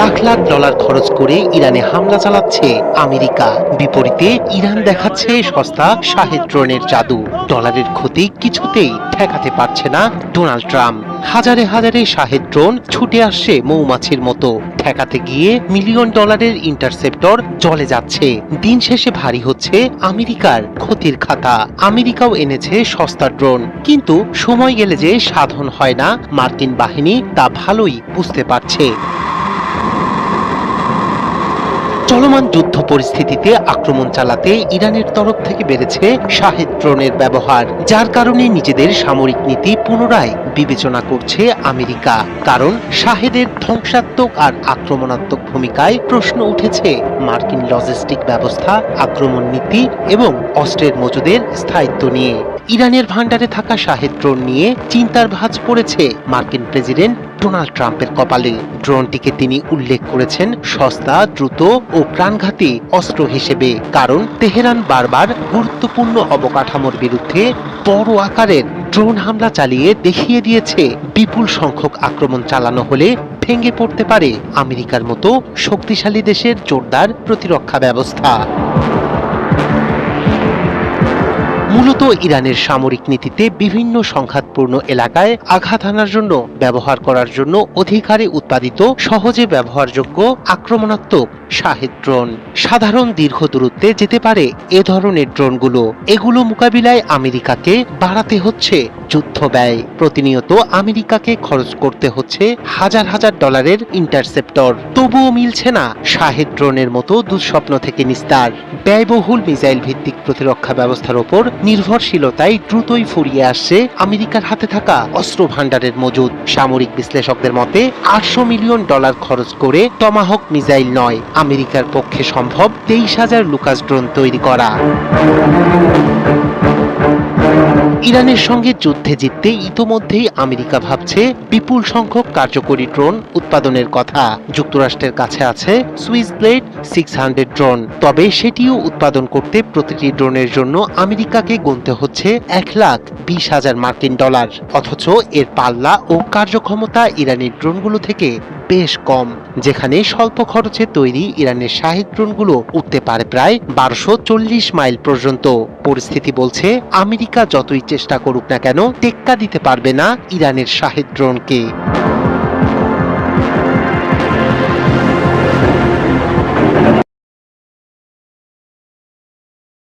Lakh lakh dollar খরচ করে ইরানে হামলা চালাচ্ছে আমেরিকা। বিপরীতে ইরান দেখাচ্ছে সস্তা শাহেদ ড্রোনের জাদু। ডলারের ক্ষতি কিছুতেই ঠেকাতে পারছে না ডোনাল্ড ট্রাম্প। হাজারে হাজারে শাহেদ ড্রোন ছুটে আসছে মৌমাছির মতো। ঠেকাতে গিয়ে মিলিয়ন ডলারের ইন্টারসেপ্টর জ্বলে যাচ্ছে। দিন শেষে ভারী হচ্ছে আমেরিকার ক্ষতির খাতা। আমেরিকাও এনেছে সস্তা ড্রোন, কিন্তু সময় গেলে যে সাধন হয় না মার্কিন বাহিনী তা ভালোই বুঝতে পারছে। চলমান যুদ্ধ পরিস্থিতিতে আক্রমণ চালাতে ইরানের তরফ থেকে বেড়েছে শাহেদ ড্রোনের ব্যবহার, যার কারণে নিজেদের সামরিক নীতি পুনরায় বিবেচনা করছে আমেরিকা। কারণ শাহেদের ধ্বংসাত্মক আর আক্রমণাত্মক ভূমিকায় প্রশ্ন উঠেছে মার্কিন লজিস্টিক ব্যবস্থা, আক্রমণ নীতি এবং অস্ত্রের মজুদের স্থায়িত্ব নিয়ে। ইরানের ভান্ডারে থাকা শাহেদ ড্রোন নিয়ে চিন্তার ভাঁজ পড়েছে মার্কিন প্রেসিডেন্ট ডোনাল্ড ট্রাম্পের কপালে। ড্রোনটিকে তিনি উল্লেখ করেছেন সস্তা, দ্রুত ও প্রাণঘাতী অস্ত্র হিসেবে। কারণ তেহরান বারবার গুরুত্বপূর্ণ অবকাঠামোর বিরুদ্ধে বড় আকারের ড্রোন হামলা চালিয়ে দেখিয়ে দিয়েছে বিপুল সংখ্যক আক্রমণ চালানো হলে ভেঙে পড়তে পারে আমেরিকার মতো শক্তিশালী দেশের জোরদার প্রতিরক্ষা ব্যবস্থা। মূলত ইরানের সামরিক নীতিতে বিভিন্ন সংঘাতপূর্ণ এলাকায় আঘাত হানার জন্য ব্যবহার করার জন্য অধিকারে উৎপাদিত, সহজে ব্যবহারযোগ্য আক্রমণাত্মক শাহেদ ড্রোন। সাধারণ দীর্ঘ দূরত্বে যেতে পারে এ ধরনের ড্রোনগুলো। এগুলো মোকাবিলায় আমেরিকাকে বাড়াতে হচ্ছে যুদ্ধ ব্যয়। প্রতিনিয়ত আমেরিকাকে খরচ করতে হচ্ছে হাজার হাজার ডলারের ইন্টারসেপ্টর। তবুও মিলছে না শাহেদ ড্রোনের মতো দুঃস্বপ্ন থেকে নিস্তার। ব্যয়বহুল মিসাইল ভিত্তিক প্রতিরক্ষা ব্যবস্থার ওপর নির্ভরশীলতায় দ্রুতই ফুরিয়ে আসছে আমেরিকার হাতে থাকা অস্ত্র ভান্ডারের মজুদ। সামরিক বিশ্লেষকদের মতে 800 মিলিয়ন ডলার খরচ করে টমাহক মিসাইল নয়, আমেরিকার পক্ষে সম্ভব 23,000 লুকাস ড্রোন তৈরি করা। ইরানের সঙ্গে যুদ্ধে জিততে ইতোমধ্যেই আমেরিকা ভাবছে বিপুল সংখ্যক কার্যকরী ড্রোন উৎপাদনের কথা। যুক্তরাষ্ট্রের কাছে আছে সুইস ব্লেড 600 ড্রোন, তবে সেটিও উৎপাদন করতে প্রতিটি ড্রোনের জন্য আমেরিকাকে গুনতে হচ্ছে 1,20,000 মার্কিন ডলার। অথচ এর পাল্লা ও কার্যক্ষমতা ইরানের ড্রোনগুলো থেকে বেশ কম। যেখানে স্বল্প খরচে তৈরি ইরানের শাহেদ ড্রোনগুলো উঠতে পারে প্রায় 1240 মাইল পর্যন্ত। পরিস্থিতি বলছে আমেরিকা যতই চেষ্টা করুক না কেন টেক্কা দিতে পারবে না ইরানের শাহেদ ড্রোনকে।